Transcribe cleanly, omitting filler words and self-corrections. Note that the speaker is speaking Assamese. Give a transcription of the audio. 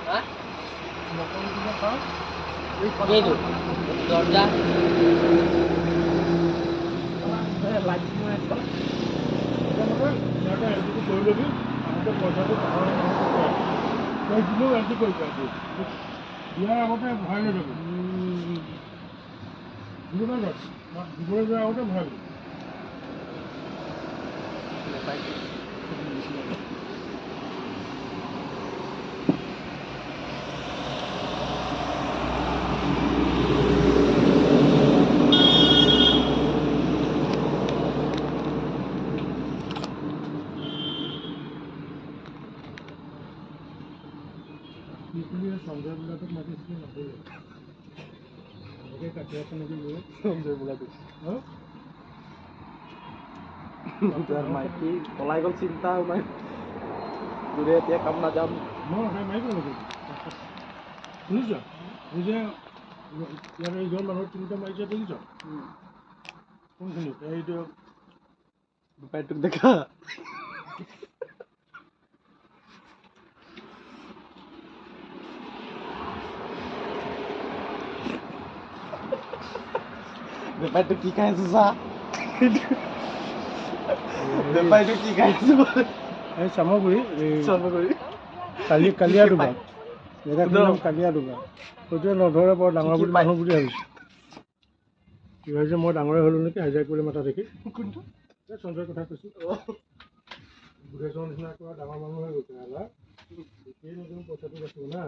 হা এইটো দৰজা বিয়াৰ আগতে ভৰাই লৈ যাবি দুপৰীয়া যোৱাৰ আগতে ভৰাই ল'বি সঞ্জয় বোলাটোক মাতিছিলে নকৰিলে এনেকৈ কাটি আছে নেকি সঞ্জয় বোলাটোক মাইকী পলাই গ'ল চিন্তা নাই দূৰে এতিয়া কাম নাযাম মই মাৰিব নেকি শুনিছ নিজে ইয়াত এইজন মানুহৰ তিনিটা মাৰিছে দেখিছ কোনখিনিত এইটো বেপাৰীটোক দেখা বেপাৰীটো কি খাই আছে চা বেপাৰীটো কি খাই আছে এই চামগুৰি চামগুৰি কালিয়া দুবা জেগাটোৰ নাম কালিয়া দুবা সেইটোৱে নধৰে বৰ ডাঙৰ বুলি মানুহ বুলি ভাবিছোঁ কি ভাবিছে মই ডাঙৰে হ'লোঁ নেকি হাইজাক কৰি মাতা দেখি কোনটো এই সঞ্জয়ৰ কথা কৈছোঁ বুঢ়েশ্বৰ নিচিনা কৰা ডাঙৰ মানুহ হৈ গৈছে পইচাটো ৰাখিব না